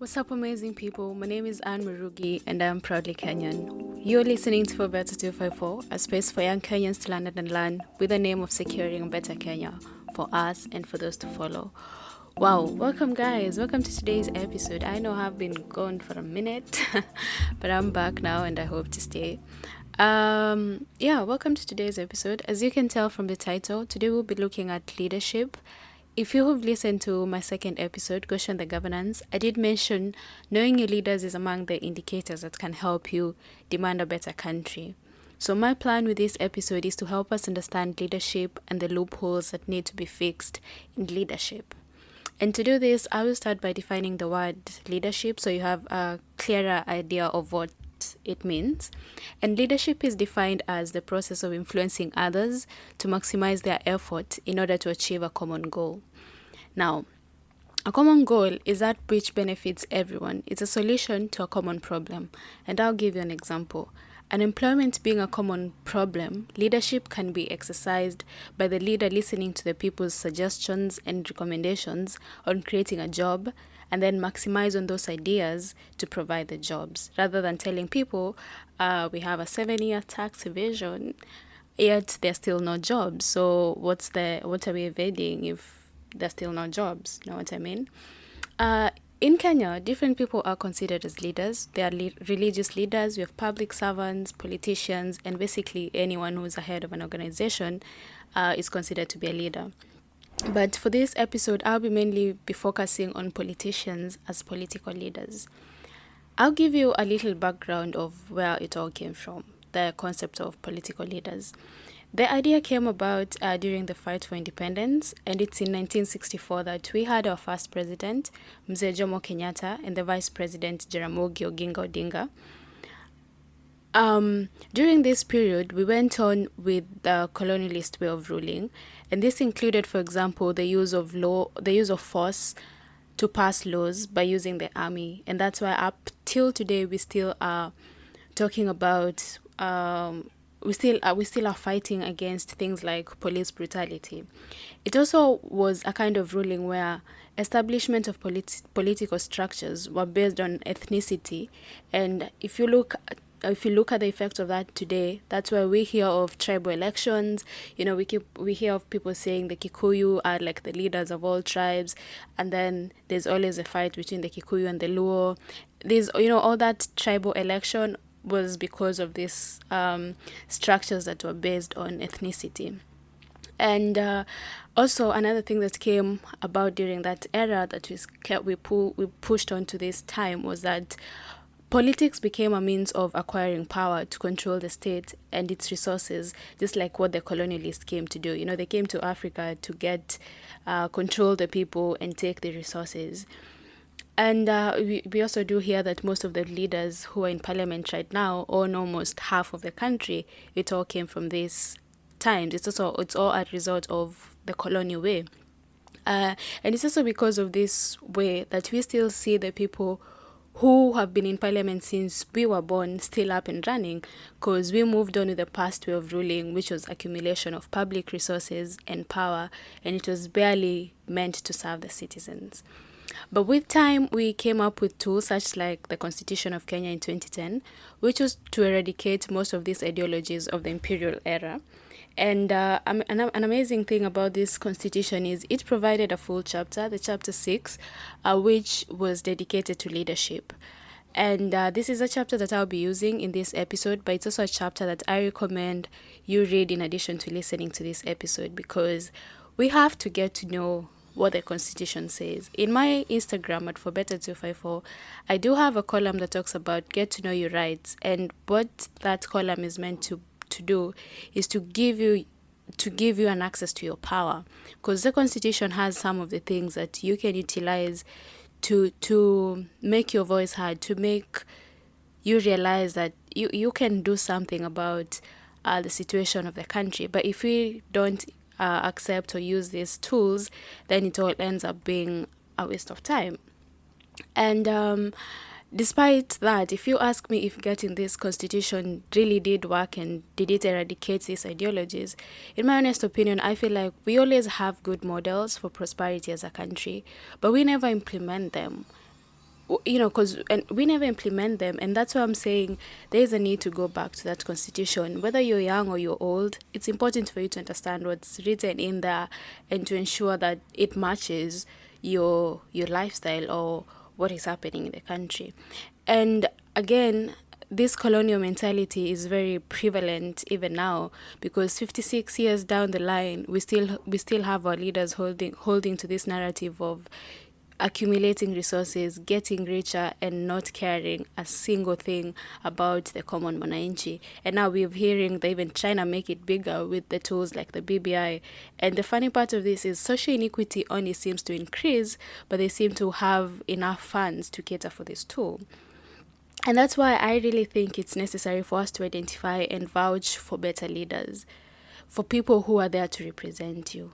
What's up, amazing people? My name is Anne Marugi, and I'm proudly Kenyan. You're listening to For Better 254, a space for young Kenyans to learn and learn with the name of securing a better Kenya for us and for those to follow. Wow, welcome, guys. Welcome to today's episode. I know I've been gone for a minute, but I'm back now and I hope to stay. Welcome to today's episode. As you can tell from the title, today we'll be looking at leadership. If you have listened to my second episode, Question the Governance, I did mention knowing your leaders is among the indicators that can help you demand a better country. So my plan with this episode is to help us understand leadership and the loopholes that need to be fixed in leadership. And to do this, I will start by defining the word leadership so you have a clearer idea of what it means. And leadership is defined as the process of influencing others to maximize their effort in order to achieve a common goal. Now, a common goal is that which benefits everyone. It's a solution to a common problem. And I'll give you an example. Unemployment being a common problem, leadership can be exercised by the leader listening to the people's suggestions and recommendations on creating a job and then maximize on those ideas to provide the jobs, rather than telling people we have a 7-year tax evasion, yet there's still no jobs. So what are we evading if there's still no jobs? You know what I mean? In Kenya, different people are considered as leaders. They are religious leaders, we have public servants, politicians, and basically anyone who's a head of an organization is considered to be a leader. But for this episode, I'll mainly be focusing on politicians as political leaders. I'll give you a little background of where it all came from, the concept of political leaders. The idea came about during the fight for independence, and it's in 1964 that we had our first president, Mzee Jomo Kenyatta, and the vice president, Jaramogi Oginga Odinga. During this period, we went on with the colonialist way of ruling, and this included, for example, the use of force to pass laws by using the army, and that's why up till today we still are talking about. We still are fighting against things like police brutality. It also was a kind of ruling where establishment of political structures were based on ethnicity, and if you look at the effect of that today, that's why we hear of tribal elections. You know, we hear of people saying the Kikuyu are like the leaders of all tribes, and then there's always a fight between the Kikuyu and the Luo. There's all that tribal election was because of these structures that were based on ethnicity. And also another thing that came about during that era that we pushed on to this time was that politics became a means of acquiring power to control the state and its resources, just like what the colonialists came to do. You know, they came to Africa to get control the people and take the resources. And we also do hear that most of the leaders who are in parliament right now own almost half of the country. It all came from these times. It's all a result of the colonial way. And it's also because of this way that we still see the people who have been in parliament since we were born still up and running, because we moved on with the past way of ruling, which was accumulation of public resources and power, and it was barely meant to serve the citizens. But with time, we came up with tools such like the Constitution of Kenya in 2010, which was to eradicate most of these ideologies of the imperial era. And an amazing thing about this constitution is it provided a full chapter, the chapter 6, which was dedicated to leadership. And this is a chapter that I'll be using in this episode, but it's also a chapter that I recommend you read in addition to listening to this episode, because we have to get to know what the constitution says. In my Instagram at forbetter254, I do have a column that talks about get to know your rights, and what that column is meant to do is to give you an access to your power, because the constitution has some of the things that you can utilize to make your voice heard, to make you realize that you can do something about the situation of the country. But if we don't accept or use these tools, then it all ends up being a waste of time. And despite that, if you ask me if getting this constitution really did work and did it eradicate these ideologies, in my honest opinion, I feel like we always have good models for prosperity as a country, but we never implement them. because and we never implement them, and that's why I'm saying there is a need to go back to that constitution. Whether you're young or you're old, it's important for you to understand what's written in there and to ensure that it matches your lifestyle or what is happening in the country. And again, this colonial mentality is very prevalent even now, because 56 years down the line, we still have our leaders holding to this narrative of accumulating resources, getting richer, and not caring a single thing about the common mwananchi. And now we're hearing they even trying to make it bigger with the tools like the BBI. And the funny part of this is social inequity only seems to increase, but they seem to have enough funds to cater for this tool. And that's why I really think it's necessary for us to identify and vouch for better leaders, for people who are there to represent you,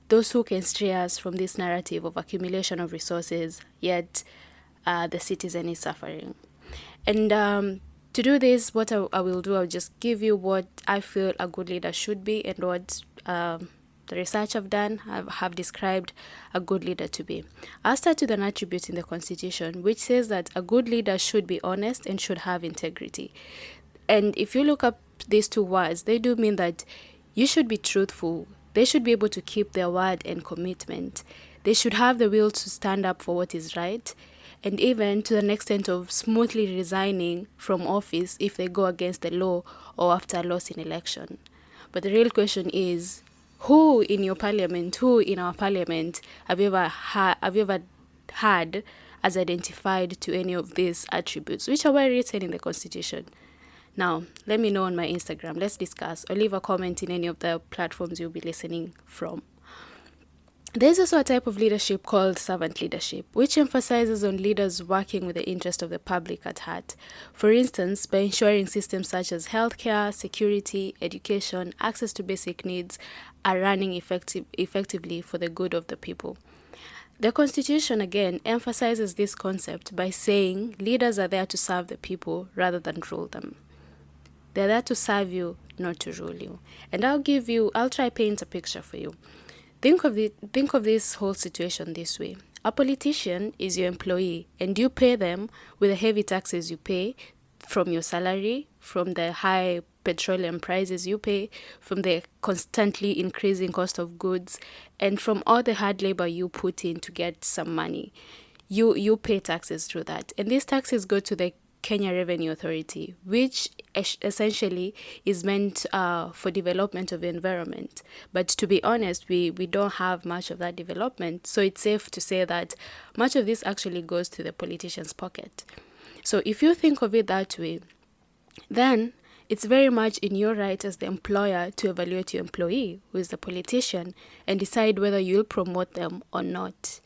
those who can stray us from this narrative of accumulation of resources, yet the citizen is suffering. And to do this, what I will do, I'll just give you what I feel a good leader should be and what the research I've done have described a good leader to be. I'll start with an attribute in the Constitution, which says that a good leader should be honest and should have integrity. And if you look up these two words, they do mean that you should be truthful. They should be able to keep their word and commitment. They should have the will to stand up for what is right, and even to the extent of smoothly resigning from office if they go against the law or after a loss in election. But the real question is, who in your parliament, who in our parliament have you ever had as identified to any of these attributes, which are well written in the Constitution? Now, let me know on my Instagram. Let's discuss, or leave a comment in any of the platforms you'll be listening from. There's also a type of leadership called servant leadership, which emphasizes on leaders working with the interest of the public at heart. For instance, by ensuring systems such as healthcare, security, education, access to basic needs are running effectively for the good of the people. The Constitution, again, emphasizes this concept by saying leaders are there to serve the people rather than rule them. They're there to serve you, not to rule you. And I'll try paint a picture for you. Think of this whole situation this way. A politician is your employee, and you pay them with the heavy taxes you pay from your salary, from the high petroleum prices you pay, from the constantly increasing cost of goods, and from all the hard labor you put in to get some money. You pay taxes through that. And these taxes go to the Kenya Revenue Authority, which essentially is meant for development of the environment. But to be honest, we don't have much of that development. So it's safe to say that much of this actually goes to the politician's pocket. So if you think of it that way, then it's very much in your right as the employer to evaluate your employee, who is the politician, and decide whether you'll promote them or not.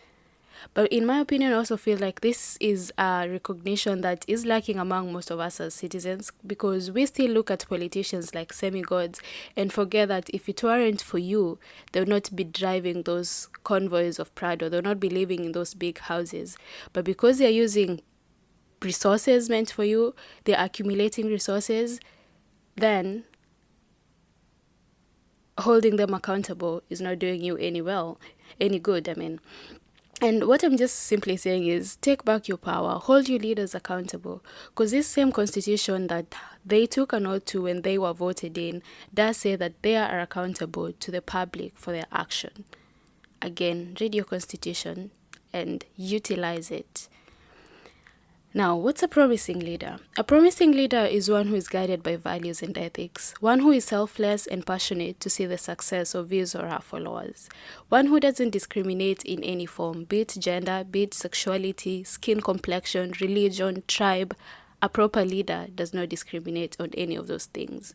But in my opinion, I also feel like this is a recognition that is lacking among most of us as citizens, because we still look at politicians like semi-gods and forget that if it weren't for you, they would not be driving those convoys of Prado, they would not be living in those big houses. But because they're using resources meant for you, they're accumulating resources, then holding them accountable is not doing you any good. And what I'm just simply saying is take back your power, hold your leaders accountable, because this same constitution that they took an oath to when they were voted in does say that they are accountable to the public for their action. Again, read your constitution and utilize it. Now, what's a promising leader? A promising leader is one who is guided by values and ethics, one who is selfless and passionate to see the success of his or her followers, one who doesn't discriminate in any form, be it gender, be it sexuality, skin complexion, religion, tribe. A proper leader does not discriminate on any of those things.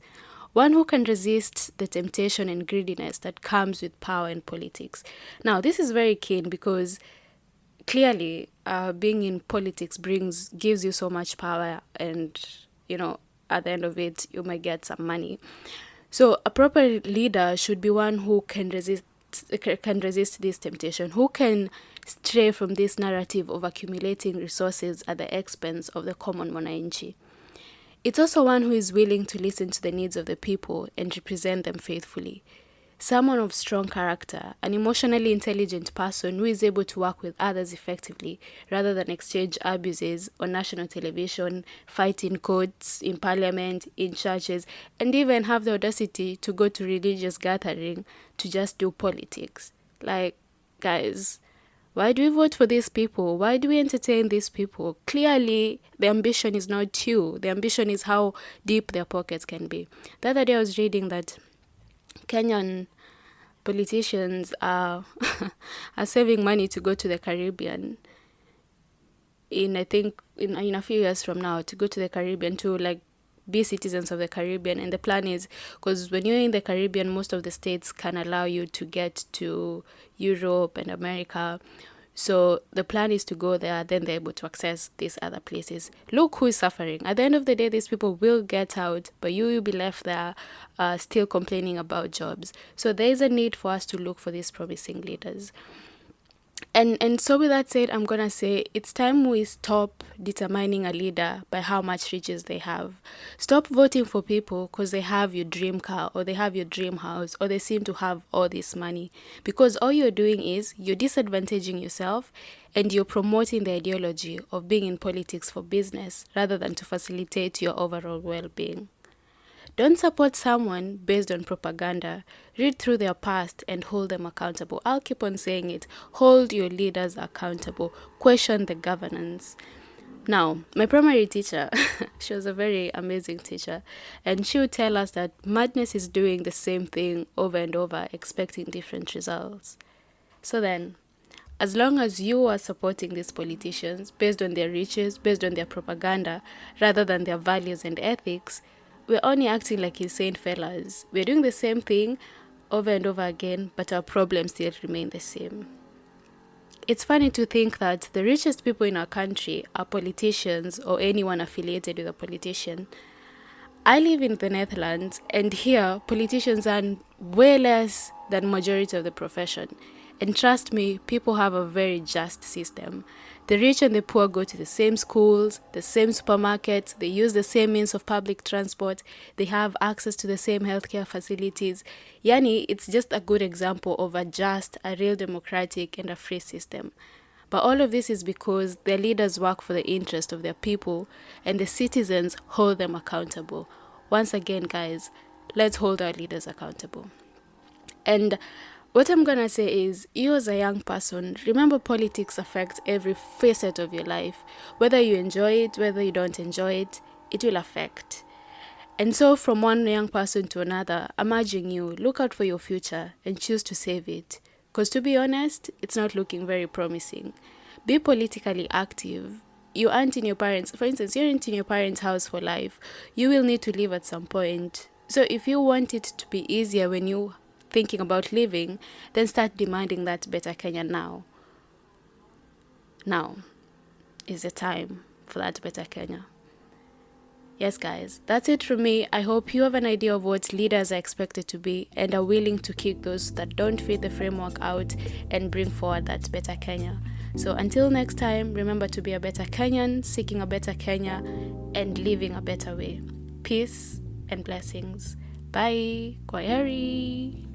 One who can resist the temptation and greediness that comes with power and politics. Now, this is very keen because clearly, being in politics gives you so much power, and at the end of it, you might get some money. So a proper leader should be one who can resist this temptation, who can stray from this narrative of accumulating resources at the expense of the common mwananchi. It's also one who is willing to listen to the needs of the people and represent them faithfully. someone of strong character, an emotionally intelligent person who is able to work with others effectively rather than exchange abuses on national television, fight in courts, in parliament, in churches, and even have the audacity to go to religious gathering to just do politics. Like, guys, why do we vote for these people? Why do we entertain these people? Clearly, the ambition is not you. The ambition is how deep their pockets can be. The other day I was reading that Kenyan politicians are are saving money to go to the Caribbean in, I think, in a few years from now, to go to the Caribbean to like be citizens of the Caribbean. And the plan is, because when you're in the Caribbean, most of the states can allow you to get to Europe and America. So the plan is to go there, then they're able to access these other places. Look who is suffering. At the end of the day, these people will get out, but you will be left there still complaining about jobs. So there is a need for us to look for these promising leaders. And so with that said, I'm gonna say it's time we stop determining a leader by how much riches they have. Stop voting for people because they have your dream car or they have your dream house or they seem to have all this money. Because all you're doing is you're disadvantaging yourself and you're promoting the ideology of being in politics for business rather than to facilitate your overall well-being. Don't support someone based on propaganda. Read through their past and hold them accountable. I'll keep on saying it. Hold your leaders accountable. Question the governance. Now, my primary teacher, she was a very amazing teacher, and she would tell us that madness is doing the same thing over and over, expecting different results. So then, as long as you are supporting these politicians based on their riches, based on their propaganda, rather than their values and ethics, we're only acting like insane fellas. We're doing the same thing over and over again, but our problems still remain the same. It's funny to think that the richest people in our country are politicians or anyone affiliated with a politician. I live in the Netherlands, and here politicians earn way less than majority of the profession. And trust me, people have a very just system. The rich and the poor go to the same schools, the same supermarkets, they use the same means of public transport, they have access to the same healthcare facilities. Yani, it's just a good example of a just, a real democratic and a free system. But all of this is because their leaders work for the interest of their people and the citizens hold them accountable. Once again, guys, let's hold our leaders accountable. And what I'm gonna say is, you as a young person, remember politics affects every facet of your life. Whether you enjoy it, whether you don't enjoy it, it will affect. And so from one young person to another, I'm urging you, look out for your future and choose to save it. Because to be honest, it's not looking very promising. Be politically active. You aren't in your parents, for instance, you're not in your parents' house for life. You will need to leave at some point. So if you want it to be easier when you thinking about leaving, then start demanding that better Kenya now. Now is the time for that better Kenya. Yes, guys, that's it from me. I hope you have an idea of what leaders are expected to be and are willing to kick those that don't fit the framework out and bring forward that better Kenya. So until next time, remember to be a better Kenyan, seeking a better Kenya, and living a better way. Peace and blessings. Bye. Kwaheri.